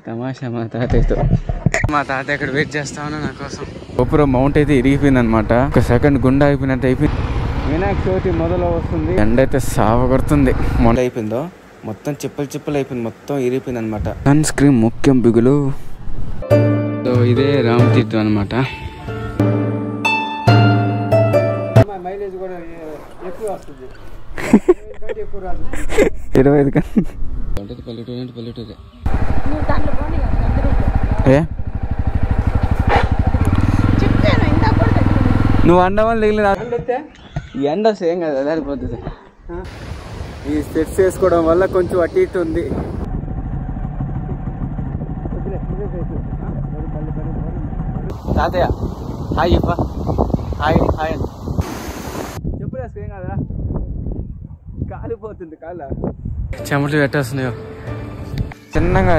తమాషా మా తాతయ్యతో. మా తాతయ్య అక్కడ వెయిట్ చేస్తా ఉన్నా నా కోసం. గోపురం మౌంట్ అయితే ఇరిగిపోయింది అనమాట. ఒక సెకండ్ గుండె అయిపోయినట్టు అయిపోయింది. వినాయక చవితి మొదలు వస్తుంది. ఎండ అయితే సావ కొడుతుంది. మొండ అయిపోయిందో మొత్తం చిప్పలు అయిపోయింది, మొత్తం ఇరిగిపోయింది అనమాట. సన్ స్క్రీన్ ముఖ్యం బిగులు. సో ఇదే రామతీర్థం అనమాట. మైలేజ్ కూడా ఎక్కువ వస్తుంది, 25 పల్లెటూరు అంటే పల్లెటూరే. నువ్వు అండ వల్ల తగిలితే ఎండ వస్తే ఏం కదా వెళ్ళిపోతుంది. ఈ స్టెప్స్ వేసుకోవడం వల్ల కొంచెం అటు ఇటు ఉంది. తాతయ్య హాయ్ చెప్ప. హాయ్ హాయ్ అని చెప్పులు వేసుకో ఏం కదరా, కాలిపోతుంది కాళ్ళ. చెమటలు పెట్టేస్తున్నాయో చిన్నగా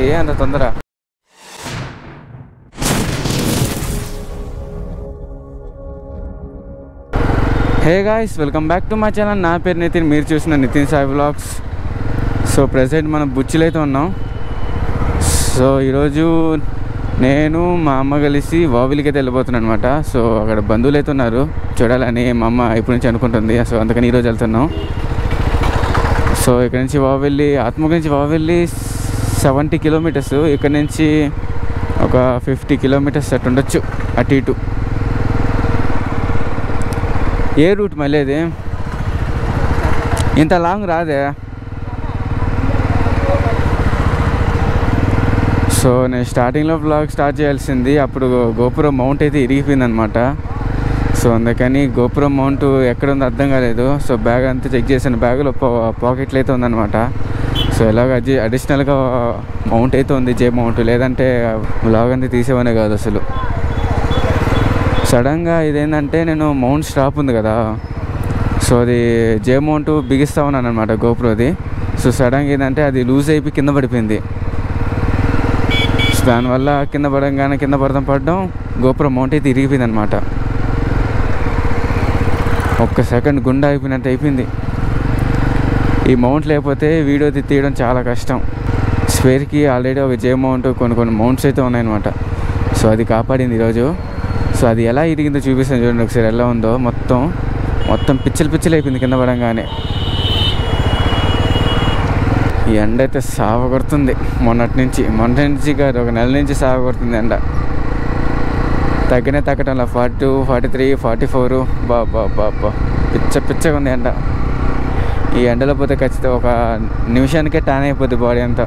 ఏ అంత తొందర. Hey guys, welcome back to my channel. నా పేరు నితిన్, మీరు చూసిన Nitin Sai vlogs. So present మనం బుచ్చిలో అయితే ఉన్నాం. సో ఈరోజు నేను మా అమ్మ కలిసి వావిలికి అయితే వెళ్ళిపోతున్నాను అనమాట. సో అక్కడ బంధువులు అయితే ఉన్నారు చూడాలని మా అమ్మ ఇప్పటి నుంచి అనుకుంటుంది. సో అందుకని ఈరోజు వెళ్తున్నాం. సో ఇక్కడ నుంచి వావిల్లి, ఆత్మకూరు నుంచి వావిల్లి 70 కిలోమీటర్స్. ఇక్కడ నుంచి ఒక 50 కిలోమీటర్స్ అటు ఉండొచ్చు అటు ఇటు. ఏ రూట్ మళ్ళీ అది ఇంత లాంగ్ రాదే. సో నేను స్టార్టింగ్లో వ్లాగ్ స్టార్ట్ చేయాల్సింది, అప్పుడు గోపురం మౌంట్ అయితే ఇరిగిపోయింది అనమాట. సో అందుకని గోపురం మౌంట్ ఎక్కడ ఉందో అర్థం కాలేదు. సో బ్యాగ్ అంతా చెక్ చేశాను, బ్యాగ్లో పాకెట్లు అయితే ఉందన్నమాట. సో ఎలాగ అడిషనల్గా మౌంట్ అయితే ఉంది, జే మౌంట్, లేదంటే వ్లాగ్ అంతా తీసేవనే కాదు అసలు. సడన్గా ఇదేంటంటే నేను మౌంట్ స్టాప్ ఉంది కదా, సో అది జే మౌంట్ బిగిస్తూ ఉన్నాను అనమాట గోపురది. సో సడన్గా ఏంటంటే అది లూజ్ అయిపోయి కింద పడిపోయింది. సో దానివల్ల కింద పడడం గోపురం మౌంట్ అయితే ఇరిగిపోయింది అనమాట. ఒక్క సెకండ్ గుండె అయిపోయినట్టు అయిపోయింది. ఈ మౌంట్ లేకపోతే వీడియో తీయడం చాలా కష్టం. స్పేర్కి ఆల్రెడీ ఒక జే మౌంట్ కొన్ని మౌంట్స్ అయితే ఉన్నాయన్నమాట. సో అది కాపాడింది ఈరోజు. సో అది ఎలా ఇరిగిందో చూపిస్తాను చూడండి ఒకసారి, ఎలా ఉందో. మొత్తం పిచ్చలు అయిపోయింది కింద పడంగానే. ఈ ఎండ అయితే సావ కొడుతుంది. మొన్నటి నుంచి కాదు, ఒక నెల నుంచి సావ కొడుతుంది ఎండ. తగ్గటంలో 42, 43, 44. బాబా పిచ్చగా ఉంది ఎండ. ఈ ఎండలో పోతే ఖచ్చితంగా ఒక నిమిషానికే ట్యాన్ అయిపోద్ది బాడీ అంతా.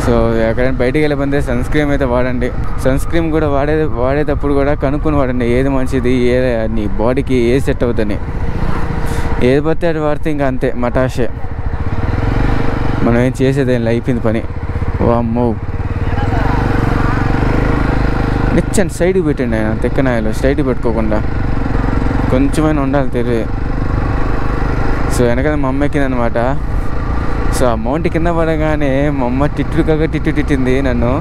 సో ఎక్కడైనా బయటికి వెళ్ళిపోతే సన్ స్క్రీన్ అయితే వాడండి. సన్ స్క్రీన్ కూడా వాడేటప్పుడు కూడా కనుక్కొని వాడండి, ఏది మంచిది, నీ బాడీకి ఏది సెట్ అవుతుంది. ఏది పడితే అది వాడితే ఇంకా అంతే మటాషే, మనం ఏం చేసేది అయిపోయింది పని. వామ్మో, నిచ్చండి సైడ్కి పెట్టండి ఆయన తెక్కనాయలు, స్ట్రైట్కి పెట్టుకోకుండా కొంచెమైనా ఉండాలి తెలివి. సో వెనకాల మా అమ్మ ఎక్కిందనమాట. సో ఆ మౌంట్ కింద పడగానే మా అమ్మ తిట్టింది నన్ను.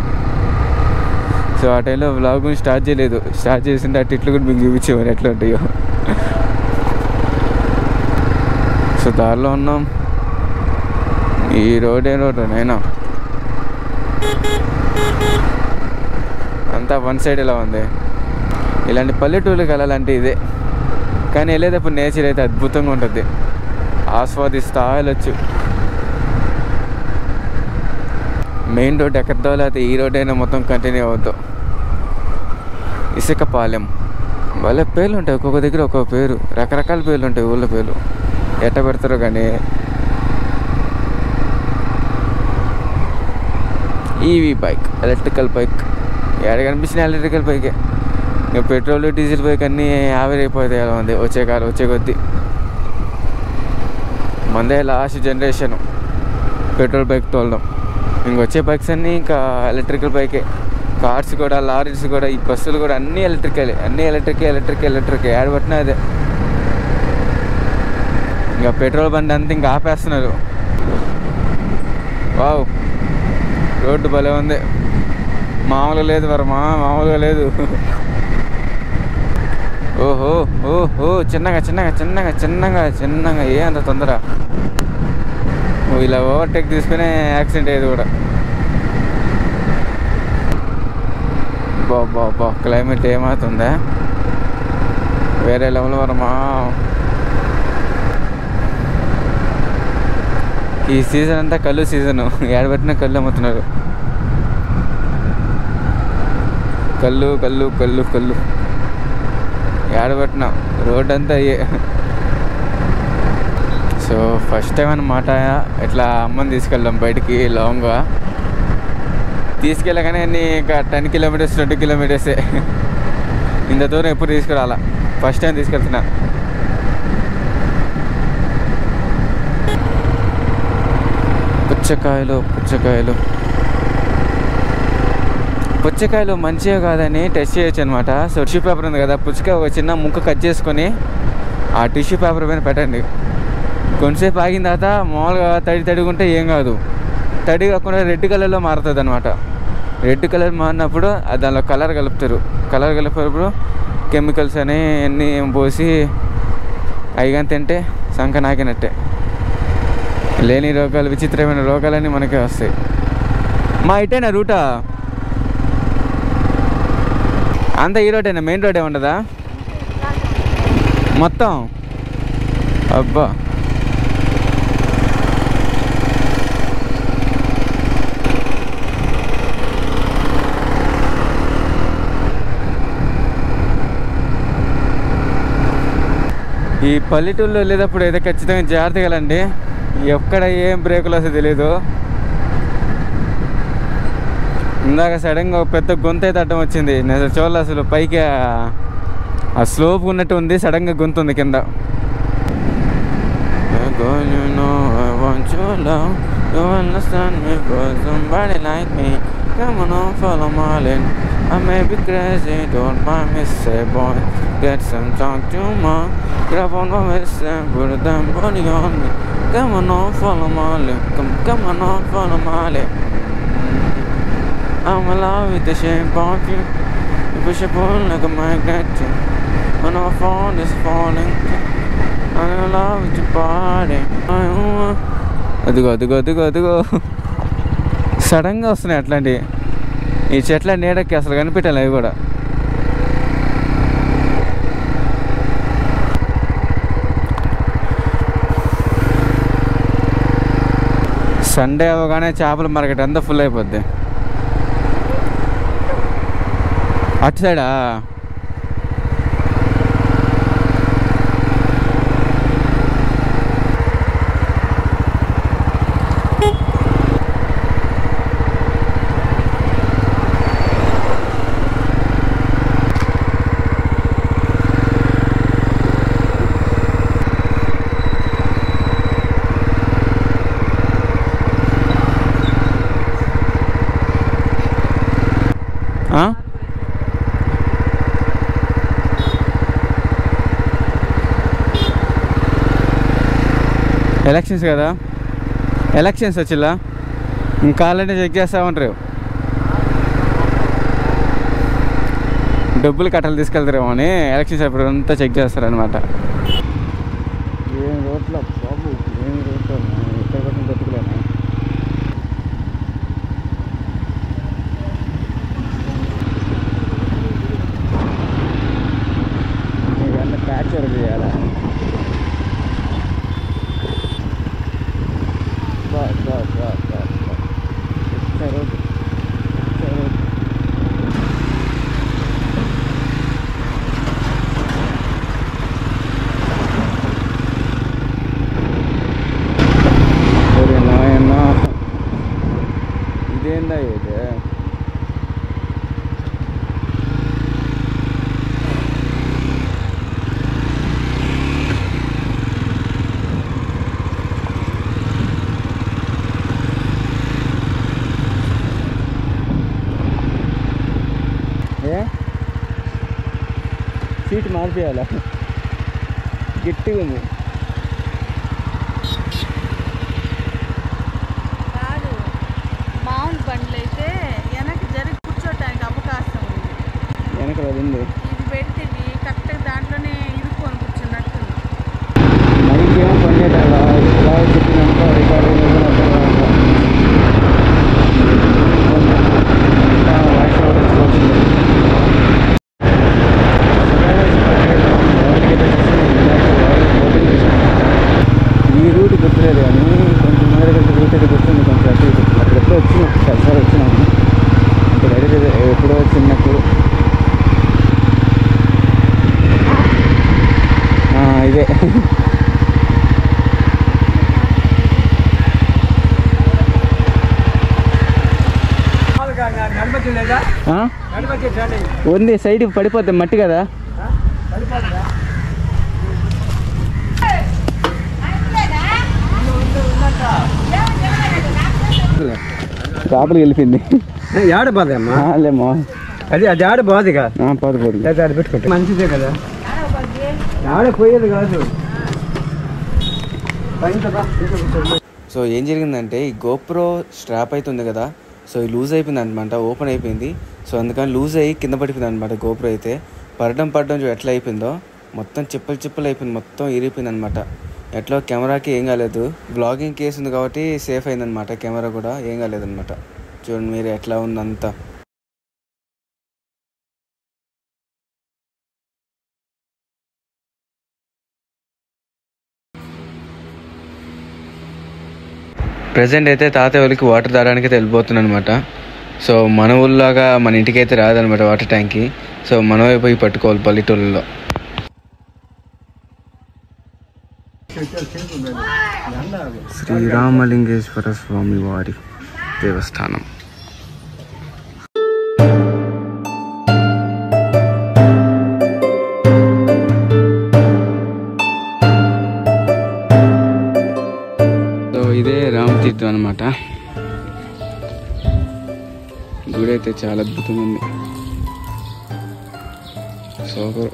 సో ఆ టైంలో వ్లాగ్ గురించి స్టార్ట్ చేయలేదు. స్టార్ట్ చేసింటే ఆ తిట్లు కూడా మీకు చూపించేవారు ఎట్లా ఉంటాయో. సో దారిలో ఉన్నాం. ఈ రోడ్ నైనా అంతా వన్ సైడ్ ఎలా ఉంది. ఇలాంటి పల్లెటూళ్ళకి వెళ్ళాలంటే ఇదే, కానీ వెళ్ళేటప్పుడు నేచర్ అయితే అద్భుతంగా ఉంటుంది, ఆస్వాదిస్తూ వెళ్ళొచ్చు. మెయిన్ రోడ్ ఎక్కడో లేకపోతే ఈ రోడ్ అయినా మొత్తం కంటిన్యూ అవుద్దాం. ఇసుకపాలెం వాళ్ళ పేర్లు ఉంటాయి, ఒక్కొక్క దగ్గర ఒక్కొక్క పేరు, రకరకాల పేర్లు ఉంటాయి ఊళ్ళో పేర్లు, ఎట్ట పెడతారో కానీ. ఈవీ బైక్, ఎలక్ట్రికల్ బైక్, ఎక్కడ కనిపించిన ఎలక్ట్రికల్ బైకే. ఇంకా పెట్రోల్ డీజిల్ బైక్ అన్నీ ఆవిరైపోతాయి అలా ఉంది వచ్చే కొద్దీ. మందే లాస్ట్ జనరేషన్ పెట్రోల్ బైక్ తోలడం. ఇంకొచ్చే బైక్స్ అన్నీ ఇంకా ఎలక్ట్రికల్ బైకే. కార్స్ కూడా, లారీస్ కూడా, ఈ బస్సులు కూడా అన్నీ ఎలక్ట్రికలే. ఆడబట్టినా అదే. ఇంకా పెట్రోల్ బండి అంతా ఇంకా ఆపేస్తున్నారు. వావ్, రోడ్డు భలే ఉంది, మామూలుగా లేదు మామూలుగా లేదు. ఓహో చిన్నగా ఏ అంత తొందర. ఇలా ఓవర్టేక్ తీసుకునే యాక్సిడెంట్ అయ్యేది కూడా. బాబా క్లైమేట్ ఏమవుతుందా, వేరే లెవెల్ వరమా. ఈ సీజన్ అంతా కళ్ళు సీజను, ఏడబెట్టిన కళ్ళు అమ్ముతున్నారు. కళ్ళు కళ్ళు కళ్ళు కళ్ళు ఏడబెట్టిన రోడ్ అంతా అయ్యే. సో ఫస్ట్ టైం అన్నమాట ఇట్లా అమ్మని తీసుకెళ్ళాం బయటికి లాంగ్గా. తీసుకెళ్ళగానే అన్నీ ఇంకా 10 కిలోమీటర్స్ 20 కిలోమీటర్సే. ఇంత దూరం ఎప్పుడు తీసుకురాలా, ఫస్ట్ టైం తీసుకెళ్తున్నా. పుచ్చకాయలు పుచ్చకాయలు పుచ్చకాయలు మంచిగా కాదని టెస్ట్ చేయొచ్చు అనమాట. సో టిష్యూ పేపర్ ఉంది కదా, పుచ్చకాయ ఒక చిన్న ముక్క కట్ చేసుకొని ఆ టిష్యూ పేపర్ పైన పెట్టండి. కొంచెంసేపు ఆగిన తర్వాత మామూలుగా తడిగుంటే ఏం కాదు, తడి కాకుండా రెడ్ కలర్లో మారుతుంది అనమాట. రెడ్ కలర్ మారినప్పుడు దానిలో కలర్ కలుపుతారు. కలర్ కలిపినప్పుడు కెమికల్స్ అని అన్నీ పోసి అయిగా తింటే సంక నాకినట్టే. లేని రోగాలు, విచిత్రమైన రోగాలన్నీ మనకే వస్తాయి. మా ఇటేనా రూటా అంతా ఈ రోడ్డేనా, మెయిన్ రోడ్ ఏముండదా మొత్తం? అబ్బా ఈ పల్లెటూరులో వెళ్ళేటప్పుడు అయితే ఖచ్చితంగా జాగ్రత్తగా వెళ్ళండి. ఎక్కడ ఏం బ్రేకులు వస్తే తెలీదు. ఇందాక సడన్గా ఒక పెద్ద గొంతు అయితే అడ్డం వచ్చింది. నేను చూడాలి, అసలు పైకి ఆ స్లోప్ ఉన్నట్టు ఉంది, సడన్గా గొంతు ఉంది కింద. I may be crazy, don't mind me, say boy. Get some talk to my grab on my waist and put a damn body on me. Come on, follow my lip. Come on, follow my lip. I'm in love with the shape of you. You push a pull like a magnet. When our phone is falling, I'm in love with your body. అదిగో అదిగో అదిగో అదిగో సడన్గా వస్తున్నాయి అట్లాంటివి. ఈ చెట్ల నీడకి అసలు కనిపెట్టాలి అవి కూడా. సండే అవగానే చేపల మార్కెట్ అంతా ఫుల్ అయిపోద్ది. అటు సైడా ఎలక్షన్స్ కదా, ఎలక్షన్స్ వచ్చిలా ఇంకా ఆల్రెడీ చెక్ చేస్తూ ఉంటారు. డబ్బులు కట్టలు తీసుకెళ్తారేమో అని ఎలక్షన్స్ అప్పుడు అంతా చెక్ చేస్తారనమాట. ఏం రోడ్ల బాబు, ఏం రోడ్లు ఎక్కడ పట్టిన బతుకులేనా. ఇవన్నీ ప్యాచ్ వర్క్ చేయాలా. ఇదేందా ఇది? సీట్ మార్చేయాలా, గట్టిగా ఉంది. కాదు, మామూలు బండ్లు అయితే వెనక్కి జరిగి కూర్చోటానికి అవకాశం ఉంది. వెనక ఉంది, ఇది పెడితే కరెక్ట్గా దాంట్లోనే ఇరుక్కొని కూర్చున్నట్టుంది. మైక్ ఏమో పనిచేయాలా, ఇలా చెప్పినాక రికార్డింగ్ వాయిస్ ఓవర్ వచ్చింది. గుర్తులేదు కానీ కొంచెం ముందర దగ్గరికి గుర్తుంది, కొంచెం అటు ఇటు అక్కడెప్పుడో వచ్చినాం, ఒకసారి వచ్చినాము అంటే రెడీ ఎప్పుడో చిన్నప్పుడు. ఇదే ఉంది, సైడ్ పడిపోద్ది మట్టి కదా. లోపలికి వెళ్ళిపోయింది. ఆడ బాధమ్మా లేమో అది అది ఆడ బాధగా పోదు పోదు ఆడ పెట్టుకుంటే మంచిదే కదా, ఆడ పోయేది కాదు. సో ఏం జరిగిందంటే ఈ గోప్రో స్ట్రాప్ అయితే ఉంది కదా, సో ఈ లూజ్ అయిపోయింది అనమాట, ఓపెన్ అయిపోయింది. సో అందుకని లూజ్ అయ్యి కింద పడిపోయింది అనమాట. గోప్రో అయితే పడడం ఎట్లా అయిపోయిందో మొత్తం చిప్పలు అయిపోయింది, మొత్తం ఇరిగిపోయింది అనమాట. ఎట్లా కెమెరాకి ఏం కాలేదు, బ్లాగింగ్ కేసు ఉంది కాబట్టి సేఫ్ అయిందనమాట. కెమెరా కూడా ఏం కాలేదన్నమాట. చూడండి మీరు ఎట్లా ఉందంతా. ప్రజెంట్ అయితే తాతయ్య వాళ్ళకి వాటర్ తాగడానికి అయితే వెళ్ళిపోతున్నాను అనమాట. సో మన ఊళ్ళలాగా మన ఇంటికి అయితే రాదనమాట వాటర్ ట్యాంక్కి. సో మనమే పోయి పట్టుకోవాలి పల్లెటూళ్ళలో. శ్రీరామలింగేశ్వర స్వామి వారి దేవస్థానం. ఇదే రామతీర్థం అనమాట. గుడి అయితే చాలా అద్భుతంగా ఉంది, సూపర్.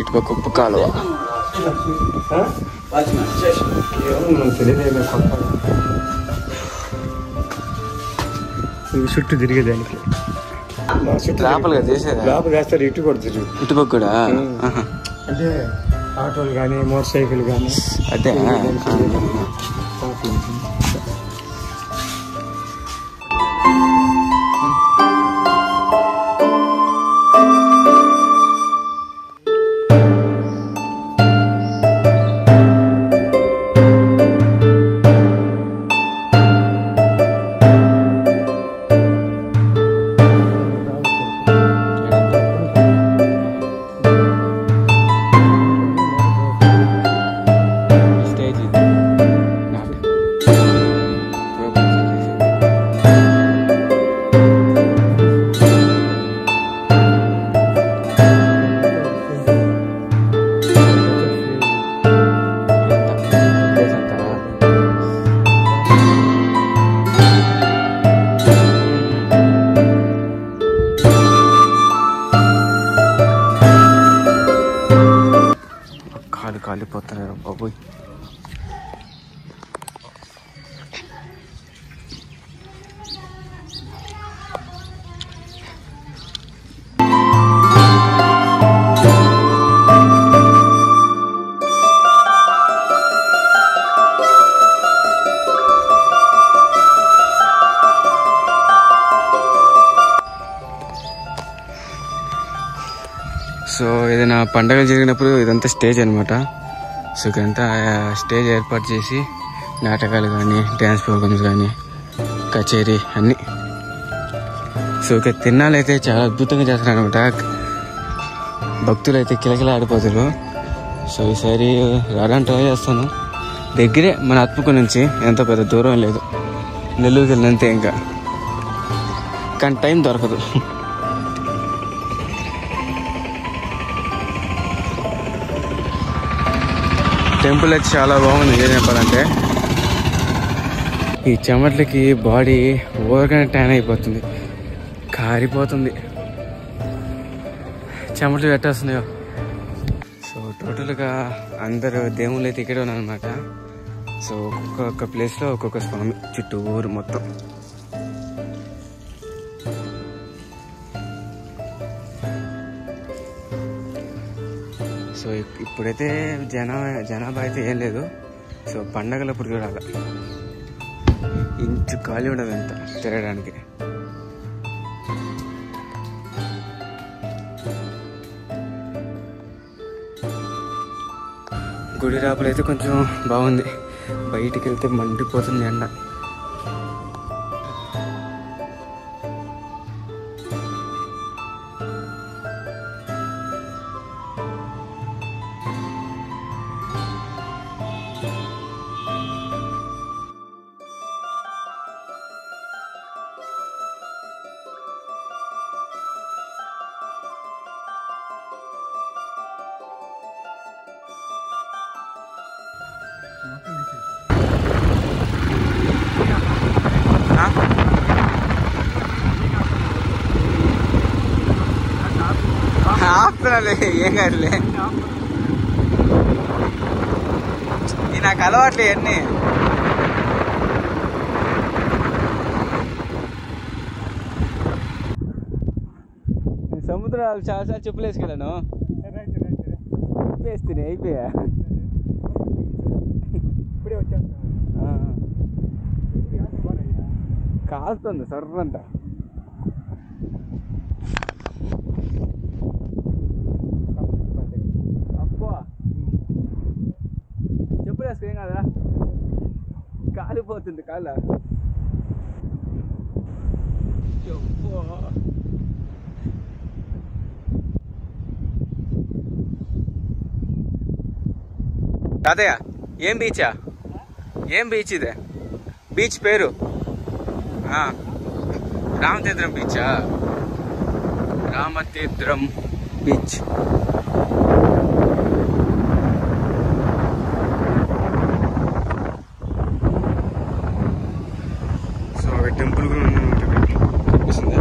ఇటుపక్క ఉప్పు కాలువ. చుట్టూ తిరిగేదానికి లోపలిగా చేసేది, లోపల వేస్తారు. ఇటు కూడా తిరుగు, ఇటుపక్క కూడా అంటే ఆటోలు కానీ మోటార్ సైకిల్ కానీ. అదే కాలిపోతున్నారు బాబోయ్. సో ఏదైనా పండగలు జరిగినప్పుడు ఇదంతా స్టేజ్ అనమాట. సో ఇదంతా స్టేజ్ ఏర్పాటు చేసి నాటకాలు కానీ డ్యాన్స్ ప్రోగ్రామ్స్ కానీ కచేరీ అన్నీ. సో ఇక తిన్నాళ్ళు అయితే చాలా అద్భుతంగా చేస్తారు అనమాట. భక్తులు అయితే కిలకిల ఆడిపోతారు. సో ఈసారి రావడానికి ట్రై చేస్తాను, దగ్గరే మన ఆత్మకూరు నుంచి, ఎంత పెద్ద దూరం లేదు, నెల్లూరుకి వెళ్ళినంతే ఇంకా, కానీ టైం దొరకదు. టెంపుల్ అయితే చాలా బాగుంది ఏం చెప్పాలంటే. ఈ చెమట్లకి బాడీ ఓవర్గానే ట్యాన్ అయిపోతుంది, కారిపోతుంది, చెమటలు పెట్టేస్తున్నాయో. సో టోటల్గా అందరు దేవుళ్ళు అయితే ఇక్కడే ఉన్నారనమాట. సో ఒక్కొక్క ప్లేస్లో ఒక్కొక్క స్వామి చుట్టూరు మొత్తం. సో ఇప్పుడైతే జనాభా అయితే ఏం లేదు. సో పండగలప్పుడు చూడాలి, ఇంచు ఖాళీ ఉండదు ఎంత తిరగడానికి. గుడి రాపులు అయితే కొంచెం బాగుంది, బయటికి వెళ్తే మండిపోతుంది ఎండ. ఆపుతున్నాలే, ఏం కాదులే, నాకు అలవాట్లే అన్నీ. సముద్రాలు చాలాసార్లు చెప్పులు వేసుకెళ్ళాను, వేస్తుంది అయిపోయా. కాలుతుంది సర్రంట. అబ్బా చెప్పులు వేసుకేం కాదురా, కాలిపోతుంది కాళ్ళ. తాతయ్య ఏం బీచా, ఏం బీచ్ ఇదే? బీచ్ పేరు రామతీర్థం బీచా? రామతీర్థం బీచ్. సో అక్కడ టెంపుల్ కూడా కనిపిస్తుంది.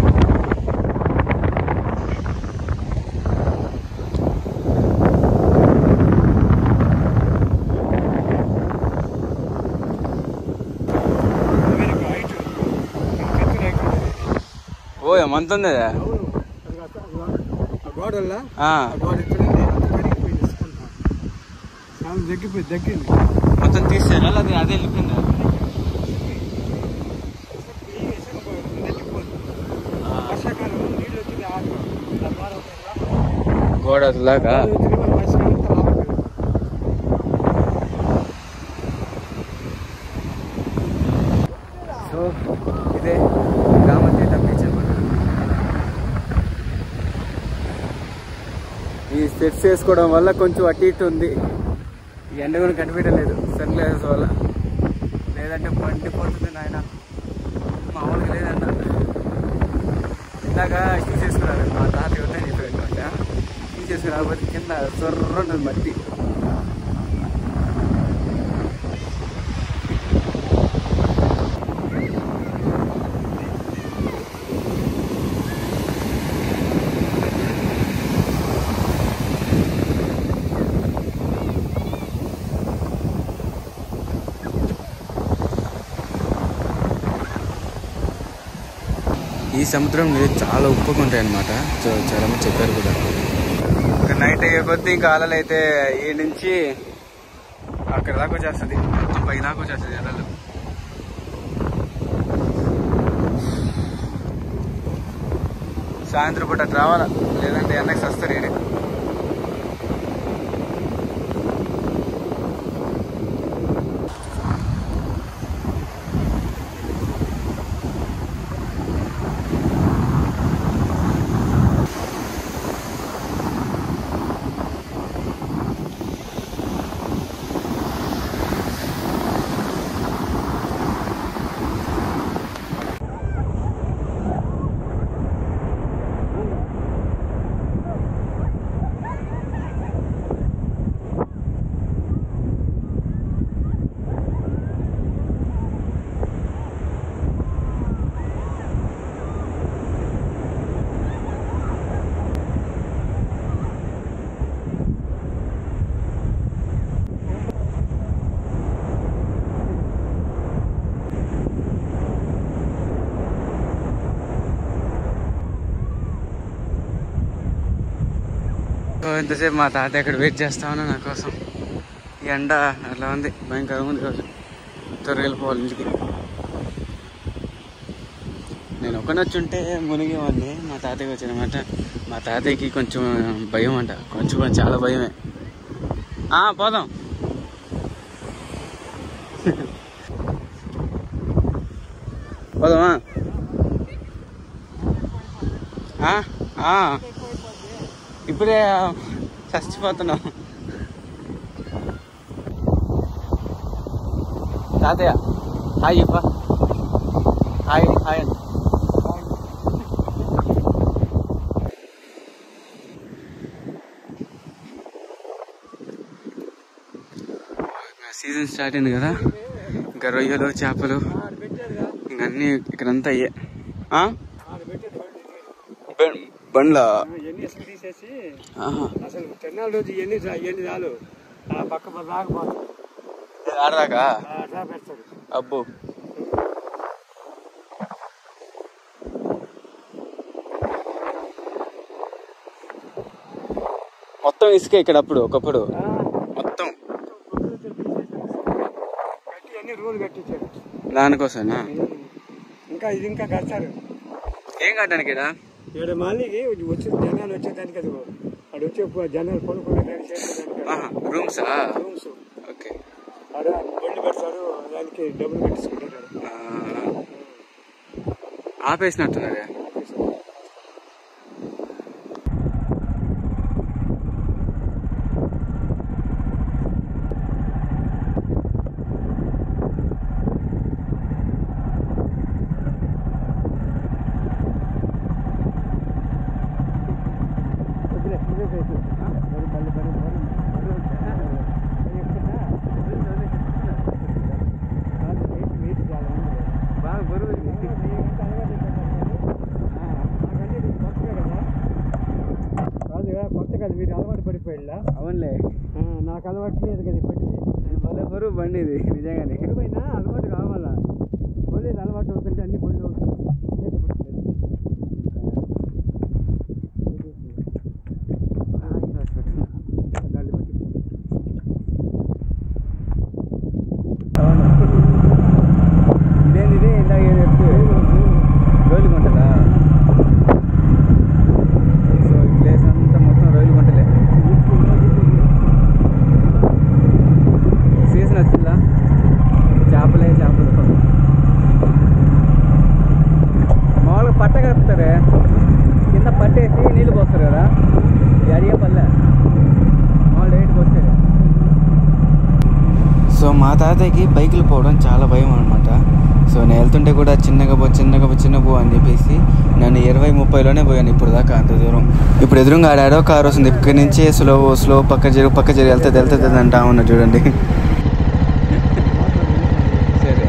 ఓ ఏమంత ఉంది మొత్తం తీసారా, అది అదే వెళ్ళిపోయిందా? గోడ దాకా సో ఇదే రామతీర్థం బీచ్ అన్నమాట. ఈ స్టెప్స్ వేసుకోవడం వల్ల కొంచెం అటు ఇటు ఉంది, ఈ ఎండ కూడా కనిపించలేదు సన్ గ్లాసెస్ వల్ల, లేదంటే మండిపోతుంది నాయన, మామూలుగా లేదన్న. ఇందాక తీసేసుకున్నారు మా తాత ఎవరిని చెప్పారనమాట, తీసేసుకుని రాకపోతే కింద సొర్ర ఉంటుంది మట్టి. ఈ సముద్రం నీళ్ళు చాలా ఉప్పుగా ఉంటాయి అన్నమాట. సో చాలా మంది చెప్పారు కూడా. ఇంకా నైట్ అయ్యే కొద్దీ ఇంకా అలలు అయితే ఈ నుంచి అక్కడ దాకా వచ్చేస్తుంది, పై దాకా వచ్చేస్తుంది అలలు. సాయంత్రం పూట అటు రావాలా, లేదంటే ఎండకి వస్తారు ఈడే. ఇంతసేపు మా తాతయ్య అక్కడ వెయిట్ చేస్తా ఉన్నా నా కోసం. ఈ ఎండ అట్లా ఉంది, భయంకరంగా ఉంది రోజు. త్వరగా వెళ్ళిపోవాలి ఇంటికి. నేను ఒక్కనే వచ్చి ఉంటే మునిగేవాడిని, మా తాతయ్యకి వచ్చినమాట. మా తాతయ్యకి కొంచెం భయం అంట, కొంచెం చాలా భయమే. పోదాం. పోదామా? ఇప్పుడే చచ్చిపోతున్నాం. తాతయ్య హాయ్ చెప్ప. హాయ్ హాయ్ అంట. సీజన్ స్టార్ట్ అయింది కదా, ఇంకా రొయ్యలు చేపలు ఇంకా అన్నీ ఇక్కడంతా అయ్యే. బండ్లా తీసేసి అసలు తిన్నాళ్ళ రోజు ఇవన్నీ చాలు పక్క రాకపోతాడు ఆడదాకా పెడతాడు. అబ్బో మొత్తం ఇసుక ఇక్కడ అప్పుడు ఒకప్పుడు మొత్తం రూల్ కట్టించారు దానికోసమేనా? ఇంకా ఇది ఇంకా కడతారు. ఏం కట్టడానికి ఇక్కడ ఏడు మాలికి వచ్చి జనాలు వచ్చేదానికి అది అక్కడ వచ్చే జనాలు కొనుక్కోవడానికి రూమ్సా? రూమ్స్. ఓకే. ఆడ బళ్ళు పెడతారు, దానికి డబ్బులు కట్టించుకుంటారు. ఆపేసినట్టున్నారే. కొత్త కదా మీరు అలవాటు పడిపోయిందా? అవునులే, నాకు అలవాటు లేదు కదా ఇప్పటిది. భలే బరువు బండి ఇది నిజంగానే. ఎరువైనా అలవాటు కావాలా, పోలేదు అలవాటు అవుతుంటే అన్ని పళ్ళు అవుతుంది. ఇదేంది ఇందాక ఏదో చెప్తే రోజులు కొంటదా? సో ఈ ప్లేస్ అంతా మొత్తం రోజులు కొంటలే. సీజన్ వచ్చిందా? చేపలు మామూలుగా పట్ట కలుపుతారే, కింద పట్టేసి నీళ్ళు పోస్తారు కదా, ఇది అడిగే పల్లె మామూలు రేటుకి వస్తారు. సో మా తాతయ్యకి బైకులు పోవడం చాలా భయం అనమాట. సో నేను వెళ్తుంటే కూడా చిన్నగా పో అని చెప్పేసి నన్ను 20-30లోనే పోయాను ఇప్పుడు దాకా, అంత దూరం. ఇప్పుడు ఎదురుగా ఆడాడో కారు వస్తుంది, ఇక్కడి నుంచి స్లో పక్క జరి వెళ్తుంది అంటా ఉన్నా చూడండి. సరే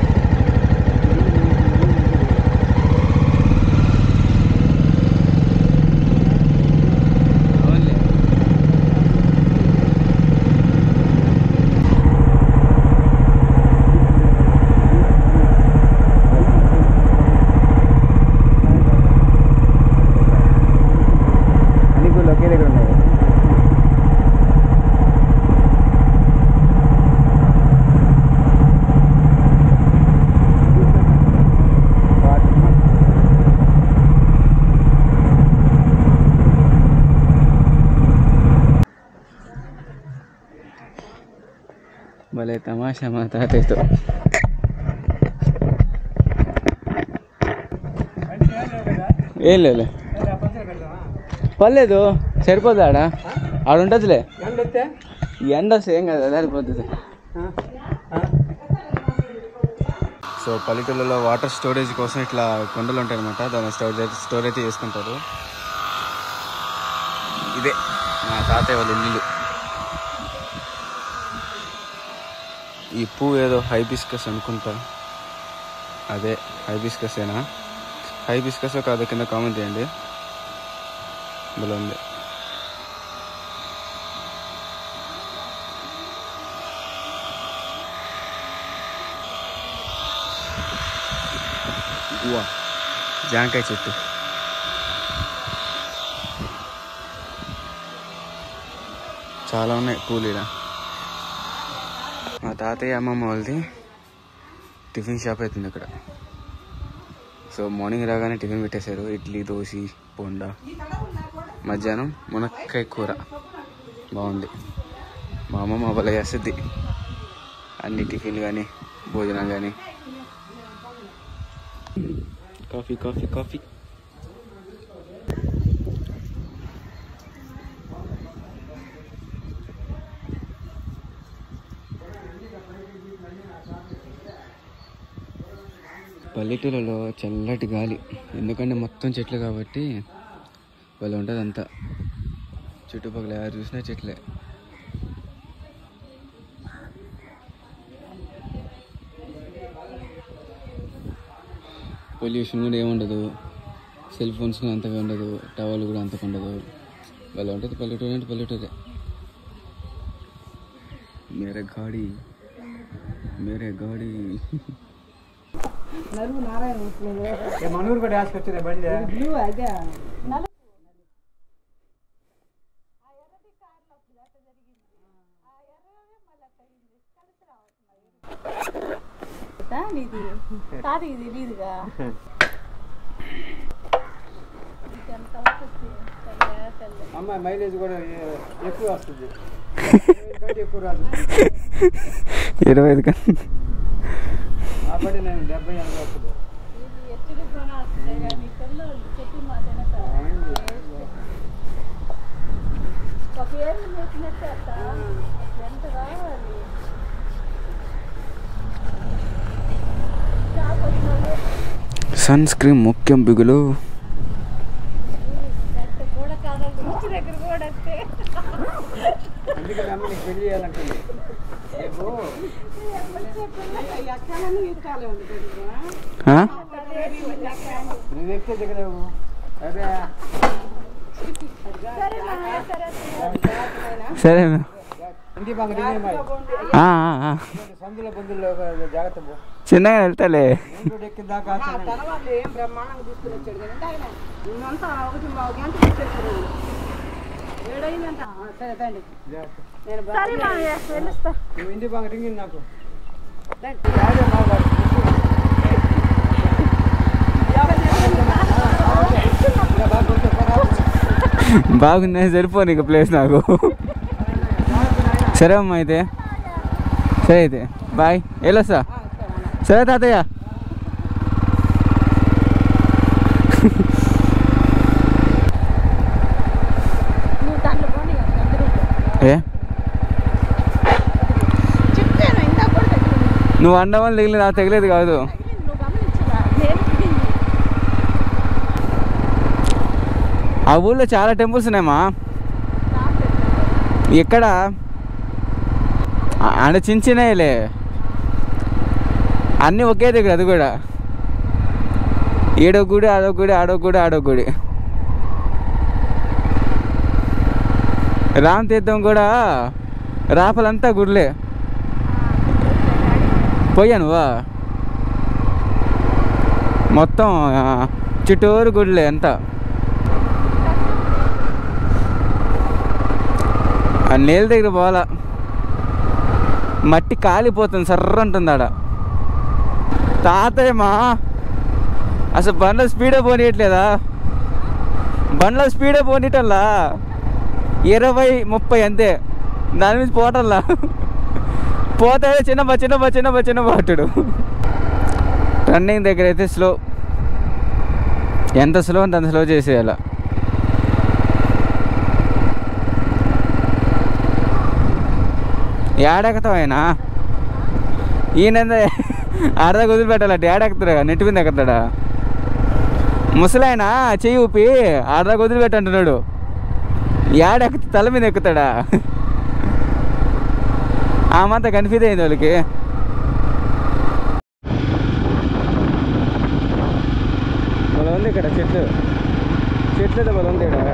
ఒకే దగ్గర ఉన్నాయి. భలే తమాషా మా తాతయ్యతో. ఏం లేదు పర్లేదు, సరిపోతుంది. ఆడ ఉంటుందిలే, ఎండ వస్తే ఏం కదా సరిపోతుంది. సో పల్లెటూళ్ళలో వాటర్ స్టోరేజ్ కోసం ఇట్లా కొండలు ఉంటాయి అనమాట, దాన్ని స్టోర్ అయితే చేసుకుంటారు. ఇదే మా తాతయ్య వాళ్ళ ఇల్లు. ఈ పువ్వు ఏదో హైబిస్కస్ అనుకుంటా, అదే హైబిస్కసేనా? హైబిస్కస్ కాదు కింద కామెంట్ చేయండి. భలే ఉంది. జాంకాయ చెట్టు. చాలా ఉన్నాయి పూలు ఇలా. మా తాతయ్య అమ్మమ్మ వాళ్ళది టిఫిన్ షాప్ అవుతుంది ఇక్కడ. సో మార్నింగ్ రాగానే టిఫిన్ పెట్టేశారు, ఇడ్లీ, దోశ, బోండా. మధ్యాహ్నం మునక్కాయ కూర బాగుంది. మా అమ్మమ్మ భలే చేస్తుంది అన్ని టిఫిన్లు కానీ భోజనం కానీ. Coffee coffee coffee. పల్లెటూరులో చల్లటి గాలి, ఎందుకంటే మొత్తం చెట్లు కాబట్టి వాళ్ళు ఉంటుంది అంతా. చుట్టుపక్కల ఎవరు చూసినా చెట్లే. పొల్యూషన్ కూడా ఏముండదు, సెల్ ఫోన్స్ కూడా అంతగా ఉండదు, టవర్లు కూడా అంతగా ఉండదు. వాళ్ళు ఉంటుంది పల్లెటూరు అంటే పల్లెటూరే. మేరే గాడి మనూరు కూడా వేసుకొచ్చింది బండి. అమ్మాయి మైలేజ్ కూడా ఎక్కువ వస్తుంది, ఎక్కువ రాదు. 25 కన్నా కాబట్టి నేను 70-80 వస్తుంది. సన్ స్క్రీన్ ముఖ్యం బిగులు. అందుకని అమ్మ నీకు పెళ్లి చేయాలంటుంది. రేపు నువ్వు ఎక్కితే దిగలేవు. సరే ఇంటి బాగా సందుల బంధువుల్లో జాగ్రత్త. చిన్నగా వెళ్తాలే. ఎక్కిందాకా ఇంటి బాగా రింగింది నాకు. బాగున్నాయి, సరిపోను ఇక ప్లేస్ నాకు. సరే అమ్మ అయితే, సరే అయితే బాయ్, వెళ్ళొస్తా. సరే తాతయ్య. ఏ నువ్వు అండం వల్ల తగిలి నాకు తగిలేదు కాదు. ఆ ఊళ్ళో చాలా టెంపుల్స్ ఉన్నాయమ్మా. ఎక్కడ అంటే చిన్న చిన్నలే అన్నీ ఒకే దగ్గర. అది కూడా ఏడో గుడి, ఆడో గుడి, ఆడో గుడి, ఆడో గుడి. రామ్ తీర్థం కూడా రాపలంతా గుడిలే. పోయా నువ్వా? మొత్తం చుట్టూరు గుడిలే అంతా. ఆ నీళ్ళ దగ్గర పోవాలా, మట్టి కాలిపోతుంది, సర్ర ఉంటుంది ఆడ. తాతయ్యమా అసలు బండ్ల స్పీడే పోనీయట్లేదా? బండ్ల స్పీడే పోనీటల్లా 20-30 అంతే, దాని మీద పోటల్లా. పోతే చిన్న బాటుడు. రన్నింగ్ దగ్గర అయితే స్లో, ఎంత స్లో అంత స్లో చేసేయాల. ఏడెక్కుతావు ఆయన? ఈయన ఆడదాకా వదిలిపెట్టాలంటే ఏడెక్కుతాడా? నెట్టి మీద ఎక్కుతాడా? ముసలాయన చెయ్యి ఊపి ఆడదాకా వదిలిపెట్టంటున్నాడు. ఏడెక్కి తల మీద ఎక్కుతాడా? ఆమంతా కన్ఫ్యూజ్ అయింది వాళ్ళకి. వాళ్ళ ఉంది ఇక్కడ చెట్లు వాళ్ళ ఉంది ఇక్కడ.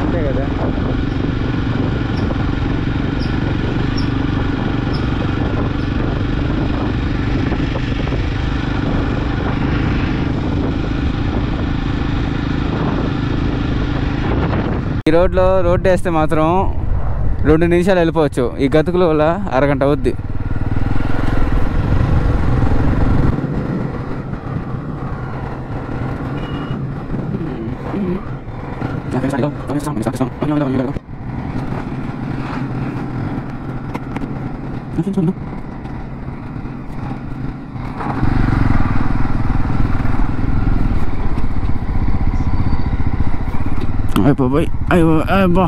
అంతే కదా. ఈ రోడ్డు వేస్తే మాత్రం 2 నిమిషాలు వెళ్ళిపోవచ్చు. ఈ గతుకుల వల్ల అరగంట అవుద్ది. అయిపోయి అబ్బా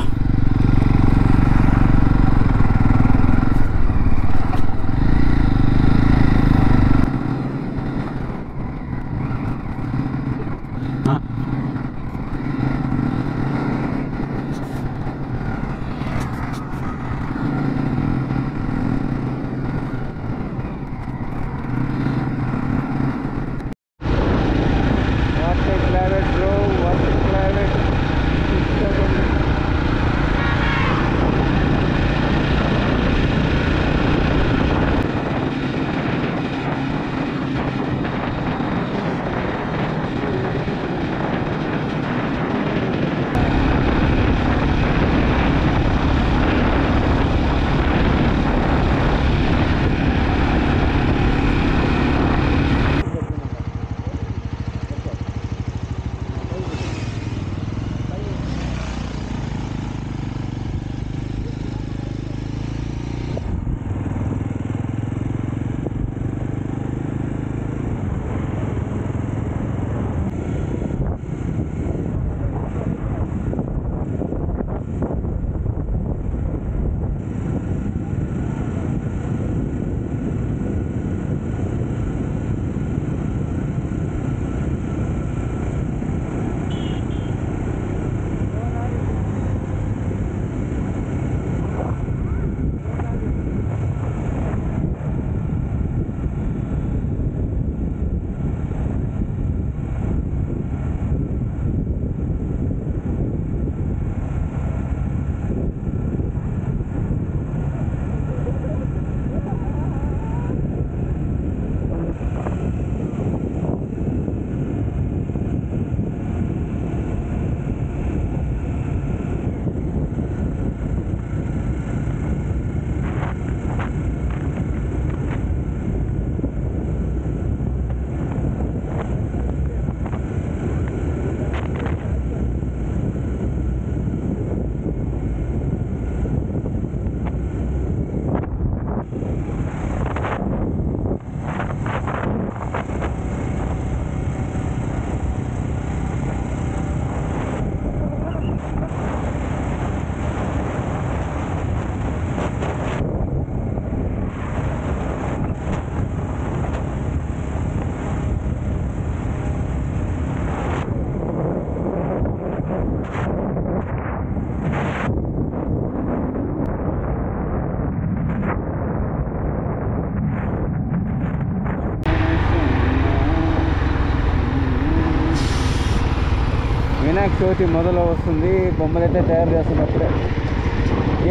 వినాయక చవితి మొదలు వస్తుంది. బొమ్మలైతే తయారు చేస్తున్నప్పుడే.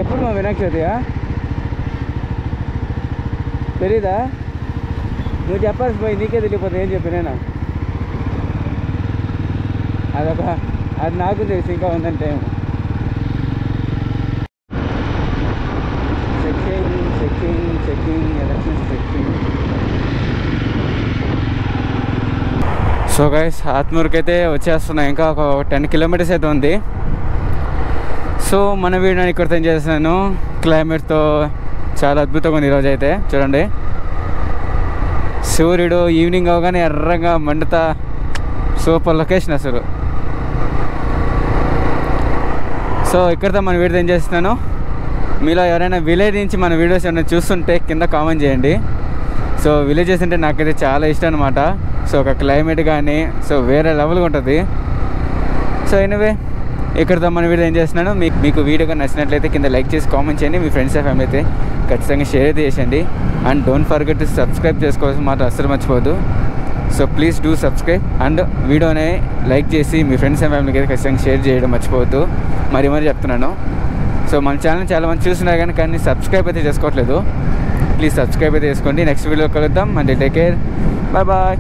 ఎప్పుడు మా వినాయక చవితియా తెలీదా? నువ్వు చెప్పాల్సి పోయి నీకే తెలియపోతే ఏం చెప్పి నేను అది నాకు తెలిసి ఇంకా ఉందని time. Checking elections checking. So guys ఆత్మూరుకి అయితే వచ్చేస్తున్నాయి. ఇంకా ఒక 10 కిలోమీటర్స్ అయితే ఉంది. సో మన వీడియోని ఇక్కడ చేశాను. క్లైమేట్తో చాలా అద్భుతంగా ఉంది ఈరోజు అయితే. చూడండి సూర్యుడు ఈవినింగ్ అవగానే ఎర్రగా మండుతా సూపర్ లొకేషన్ అసలు. సో ఇక్కడితో మన వీడియో ఏం చేస్తున్నాను. మీలో ఎవరైనా విలేజ్ నుంచి మన వీడియోస్ ఏమైనా చూస్తుంటే కింద కామెంట్ చేయండి. సో విలేజెస్ అంటే నాకైతే చాలా ఇష్టం అనమాట. సో ఒక క్లైమేట్ కానీ సో వేరే లెవెల్గా ఉంటుంది. సో ఎనీవే ఇక్కడితో మన వీడియో ఏం చేస్తున్నాను. మీకు వీడియోగా నచ్చినట్లయితే కింద లైక్ చేసి కామెంట్ చేయండి. మీ ఫ్రెండ్స్ అండ్ ఫ్యామిలీ అయితే ఖచ్చితంగా షేర్ అయితే చేయండి. And don't forget to subscribe చేసుకోవాల్సిన మాట అస్సలు మర్చిపోదు. So please do subscribe and వీడియోని లైక్ చేసి మీ ఫ్రెండ్స్ అండ్ ఫ్యామిలీకి అయితే ఖచ్చితంగా షేర్ చేయడం మర్చిపోవద్దు. మరి చెప్తున్నాను. సో మన ఛానల్ చాలా మంది చూస్తున్నారు కానీ సబ్స్క్రైబ్ అయితే చేసుకోవట్లేదు. ప్లీజ్ సబ్స్క్రైబ్ అయితే చేసుకోండి. నెక్స్ట్ వీడియో కలుద్దాం. And take care. Bye bye.